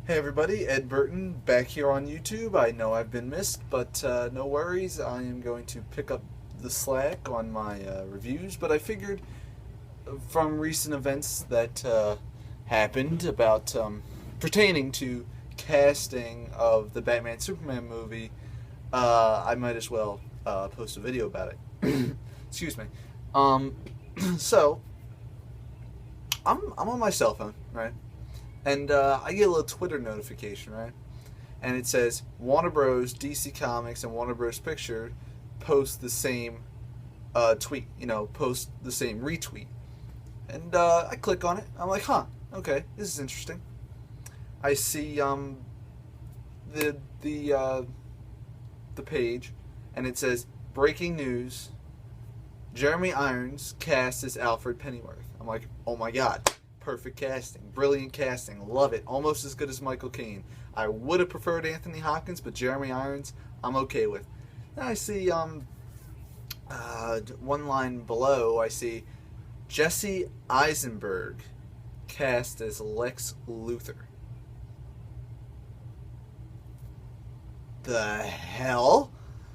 Hey everybody, Ed Burton back here on YouTube. I know I've been missed, but no worries. I am going to pick up the slack on my reviews, but I figured from recent events that happened about pertaining to casting of the Batman Superman movie, I might as well post a video about it. Excuse me. Um, so, I'm on my cell phone, right? And I get a little Twitter notification, right? And it says Warner Bros., DC Comics, and Warner Bros. Picture post the same tweet, post the same retweet. And I click on it. I'm like, huh, okay, this is interesting. I see the the page, and it says breaking news: Jeremy Irons cast as Alfred Pennyworth. I'm like, oh my god. Perfect casting, brilliant casting, love it. Almost as good as Michael Caine. I would have preferred Anthony Hopkins, but Jeremy Irons, I'm okay with. Then I see one line below. I see Jesse Eisenberg cast as Lex Luthor. The hell?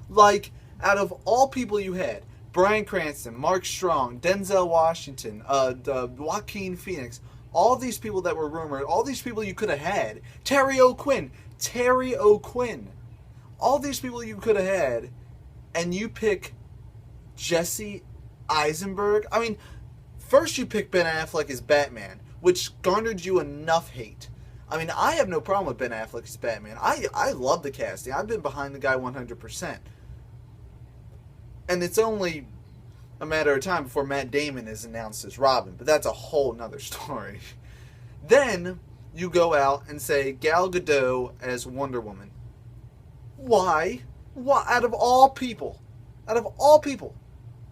Like, out of all people you had, Bryan Cranston, Mark Strong, Denzel Washington, Joaquin Phoenix, all these people that were rumored, all these people you could have had, Terry O'Quinn, all these people you could have had, and you pick Jesse Eisenberg? I mean, first you pick Ben Affleck as Batman, which garnered you enough hate. I mean, I have no problem with Ben Affleck as Batman. I love the casting. I've been behind the guy 100%. And it's only a matter of time before Matt Damon is announced as Robin, but that's a whole nother story. Then you go out and say Gal Gadot as Wonder Woman. Why? Why? Out of all people,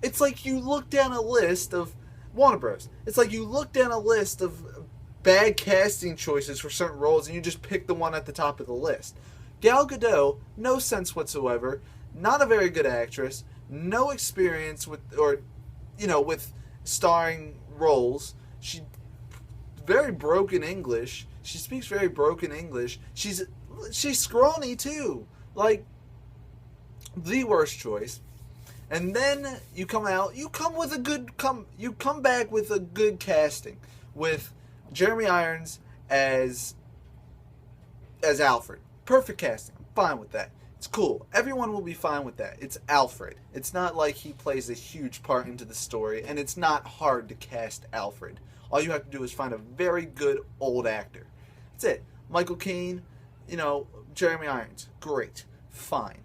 it's like you look down a list of Warner Bros. It's like you look down a list of bad casting choices for certain roles, and you just pick the one at the top of the list. Gal Gadot, no sense whatsoever. Not a very good actress. No experience with starring roles. She very broken English. She speaks very broken English. She's scrawny too. Like, the worst choice. And then you come back with a good casting with Jeremy Irons as Alfred. Perfect casting. I'm fine with that. It's cool. Everyone will be fine with that. It's Alfred. It's not like he plays a huge part into the story, and it's not hard to cast Alfred. All you have to do is find a very good old actor. That's it. Michael Caine, Jeremy Irons. Great. Fine.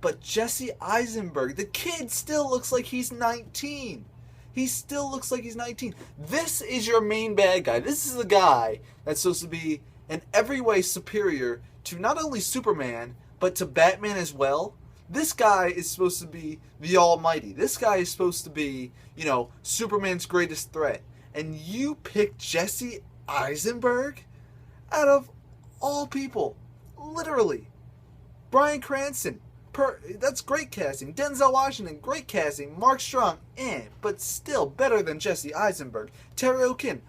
But Jesse Eisenberg, the kid still looks like he's 19. He still looks like he's 19. This is your main bad guy. This is the guy that's supposed to be in every way superior to not only Superman, but to Batman as well. This guy is supposed to be the Almighty. This guy is supposed to be, Superman's greatest threat. And you pick Jesse Eisenberg? Out of all people. Literally. Bryan Cranston. That's great casting. Denzel Washington, great casting. Mark Strong, but still better than Jesse Eisenberg. Terry O'Quinn.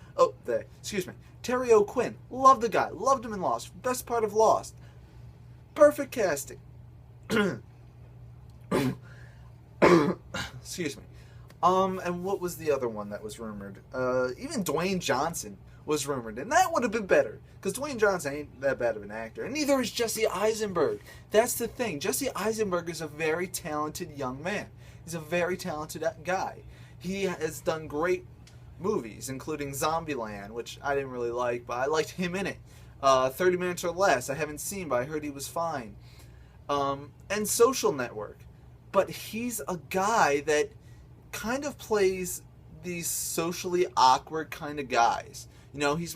Terry O'Quinn. Love the guy. Loved him in Lost. Best part of Lost. Perfect casting. Excuse me. And what was the other one that was rumored? Even Dwayne Johnson was rumored, and that would have been better, because Dwayne Johnson ain't that bad of an actor, and neither is Jesse Eisenberg. That's the thing. Jesse Eisenberg is a very talented young man. He's a very talented guy. He has done great movies, including Zombieland, which I didn't really like, but I liked him in it. 30 Minutes or Less, I haven't seen, but I heard he was fine. And Social Network. But he's a guy that kind of plays these socially awkward kind of guys. He's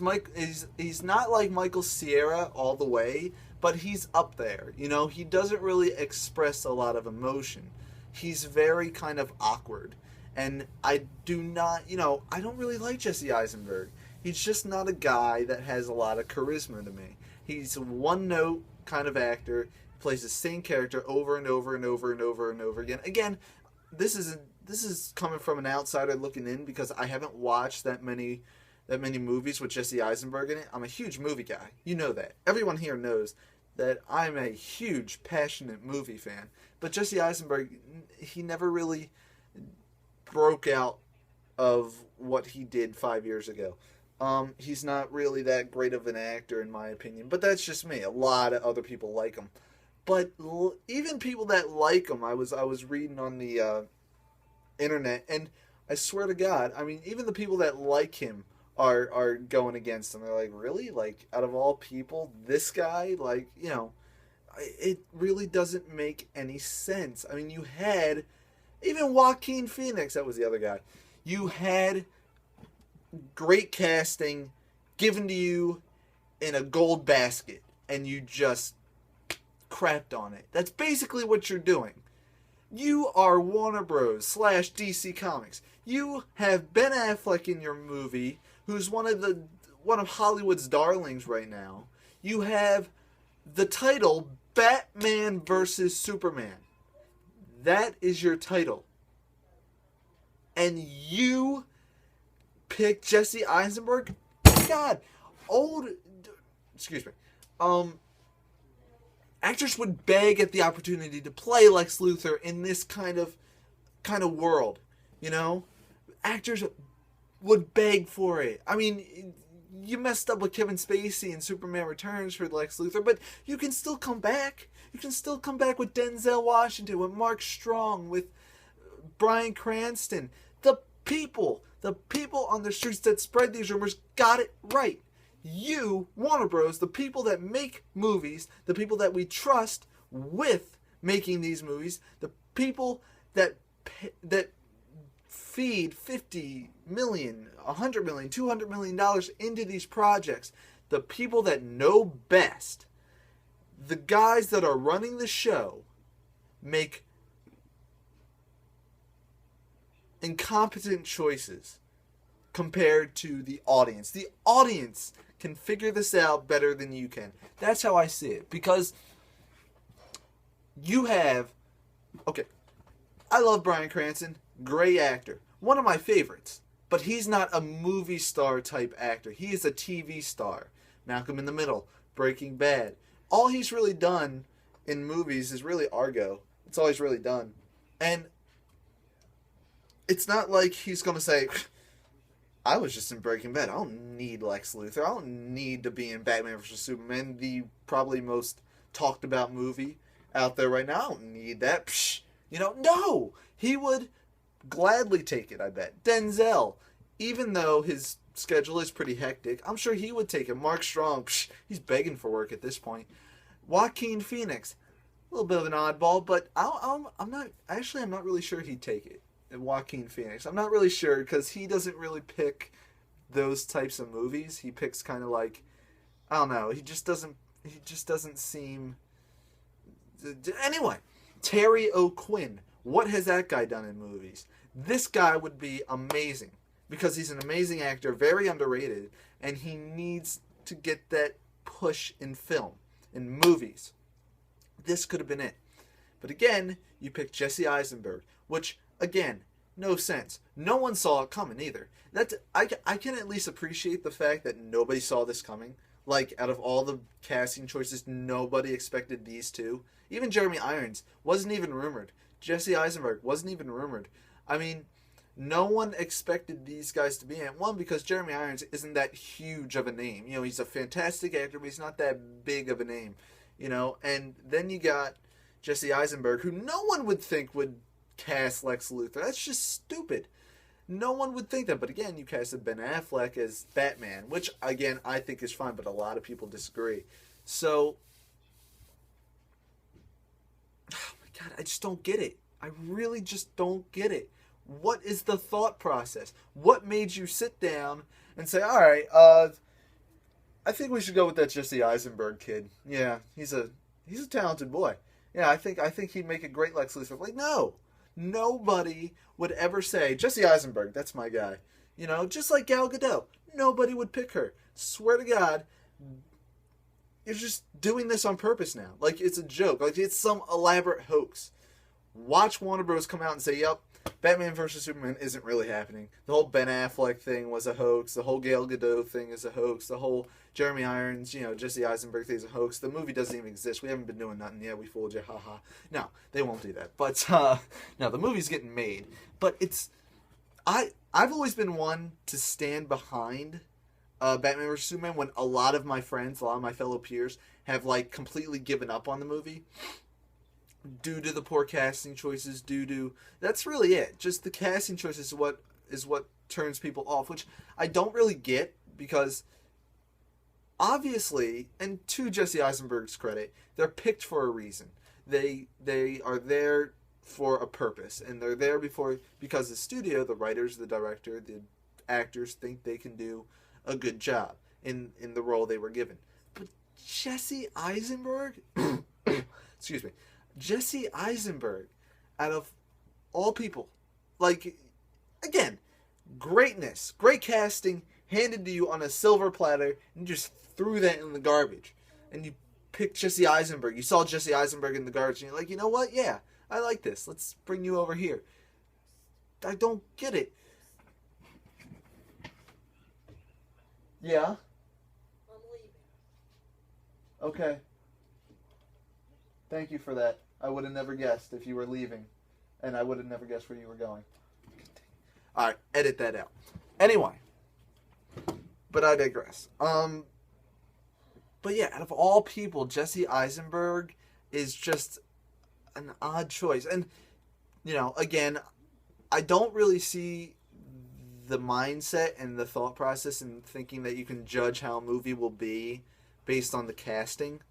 not like Michael Cera all the way, but he's up there. He doesn't really express a lot of emotion. He's very kind of awkward. And I don't really like Jesse Eisenberg. He's just not a guy that has a lot of charisma to me. He's a one-note kind of actor, plays the same character over and over and over and over and over again. Again, this is coming from an outsider looking in, because I haven't watched that many that many movies with Jesse Eisenberg in it. I'm a huge movie guy. You know that. Everyone here knows that I'm a huge, passionate movie fan. But Jesse Eisenberg, he never really broke out of what he did 5 years ago. He's not really that great of an actor, in my opinion. But that's just me. A lot of other people like him. But even people that like him, I was reading on the internet, and I swear to God, I mean, even the people that like him are going against him. They're like, really? Like, out of all people, this guy? Like, it really doesn't make any sense. I mean, you had even Joaquin Phoenix, that was the other guy. You had great casting given to you in a gold basket, and you just crapped on it. That's basically what you're doing. You are Warner Bros. / DC Comics. You have Ben Affleck in your movie, who's one of Hollywood's darlings right now. You have the title Batman vs. Superman. That is your title. And you pick Jesse Eisenberg? God, excuse me. Actors would beg at the opportunity to play Lex Luthor in this kind of world, Actors would beg for it. I mean, you messed up with Kevin Spacey in Superman Returns for Lex Luthor, but you can still come back. You can still come back with Denzel Washington, with Mark Strong, with Bryan Cranston. The people on the streets that spread these rumors got it right. You, Warner Bros., the people that make movies, the people that we trust with making these movies, the people that feed $50 million, $100 million, $200 million into these projects, the people that know best, the guys that are running the show, make incompetent choices compared to the audience. The audience can figure this out better than you can. That's how I see it. Because you have... Okay, I love Bryan Cranston. Great actor. One of my favorites. But he's not a movie star type actor. He is a TV star. Malcolm in the Middle. Breaking Bad. All he's really done in movies is really Argo. That's all he's really done. And it's not like he's going to say... I was just in Breaking Bad. I don't need Lex Luthor. I don't need to be in Batman vs. Superman, the probably most talked about movie out there right now. I don't need that. Psh. No! He would gladly take it, I bet. Denzel, even though his schedule is pretty hectic, I'm sure he would take it. Mark Strong, he's begging for work at this point. Joaquin Phoenix, a little bit of an oddball, but I'm not really sure he'd take it. Joaquin Phoenix. I'm not really sure because he doesn't really pick those types of movies. He picks kind of like, I don't know. He just doesn't seem. Anyway, Terry O'Quinn. What has that guy done in movies? This guy would be amazing because he's an amazing actor, very underrated, and he needs to get that push in film, in movies. This could have been it. But again, you pick Jesse Eisenberg, which, again, no sense. No one saw it coming either. I can at least appreciate the fact that nobody saw this coming. Like, out of all the casting choices, nobody expected these two. Even Jeremy Irons wasn't even rumored. Jesse Eisenberg wasn't even rumored. I mean, no one expected these guys to be in it. One, because Jeremy Irons isn't that huge of a name. He's a fantastic actor, but he's not that big of a name. And then you got Jesse Eisenberg, who no one would think would cast Lex Luthor. That's just stupid. No one would think that. But again, you casted Ben Affleck as Batman, which, again, I think is fine, but a lot of people disagree. So, oh my God, I just don't get it. I really just don't get it. What is the thought process? What made you sit down and say, all right, I think we should go with that Jesse Eisenberg kid. Yeah, he's a talented boy. Yeah, I think he'd make a great Lex Luthor. Like, no. Nobody would ever say, Jesse Eisenberg, that's my guy. Just like Gal Gadot. Nobody would pick her. Swear to God, you're just doing this on purpose now. Like, it's a joke. Like, it's some elaborate hoax. watch Warner Bros. Come out and say, yep, Batman vs. Superman isn't really happening. The whole Ben Affleck thing was a hoax. The whole Gal Gadot thing is a hoax. The whole Jeremy Irons, Jesse Eisenberg thing is a hoax. The movie doesn't even exist. We haven't been doing nothing yet. We fooled you. Haha. No, they won't do that. But, no, the movie's getting made. But I've always been one to stand behind Batman vs. Superman when a lot of my friends, a lot of my fellow peers have, like, completely given up on the movie. Due to the poor casting choices, that's really it. Just the casting choices is what turns people off, which I don't really get, because obviously, and to Jesse Eisenberg's credit, they're picked for a reason. They are there for a purpose, and they're there because the studio, the writers, the director, the actors think they can do a good job in the role they were given. But Jesse Eisenberg, excuse me. Jesse Eisenberg, out of all people, like, again, greatness, great casting, handed to you on a silver platter, and you just threw that in the garbage. And you picked Jesse Eisenberg. You saw Jesse Eisenberg in the garbage, and you're like, you know what? Yeah, I like this. Let's bring you over here. I don't get it. Yeah? I'm leaving. Okay. Thank you for that. I would have never guessed if you were leaving. And I would have never guessed where you were going. Alright, edit that out. Anyway. But I digress. But yeah, out of all people, Jesse Eisenberg is just an odd choice. And, again, I don't really see the mindset and the thought process in thinking that you can judge how a movie will be based on the casting.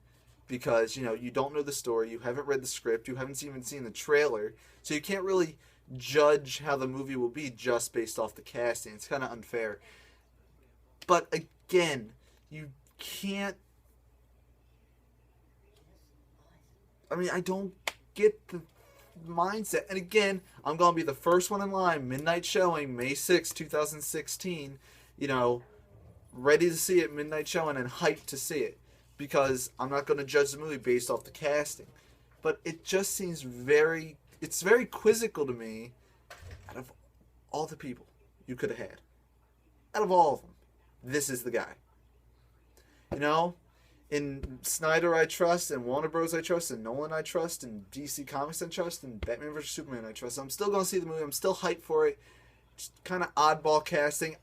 Because, you don't know the story, you haven't read the script, you haven't even seen the trailer, so you can't really judge how the movie will be just based off the casting. It's kind of unfair. But, again, you can't... I don't get the mindset. And again, I'm going to be the first one in line, midnight showing, May 6, 2016, ready to see it, midnight showing, and hyped to see it. Because I'm not going to judge the movie based off the casting. But it just seems it's very quizzical to me, out of all the people you could have had. Out of all of them, this is the guy. In Snyder I trust, and Warner Bros. I trust, and Nolan I trust, and DC Comics I trust, and Batman vs. Superman I trust. I'm still going to see the movie. I'm still hyped for it. Just kind of oddball casting.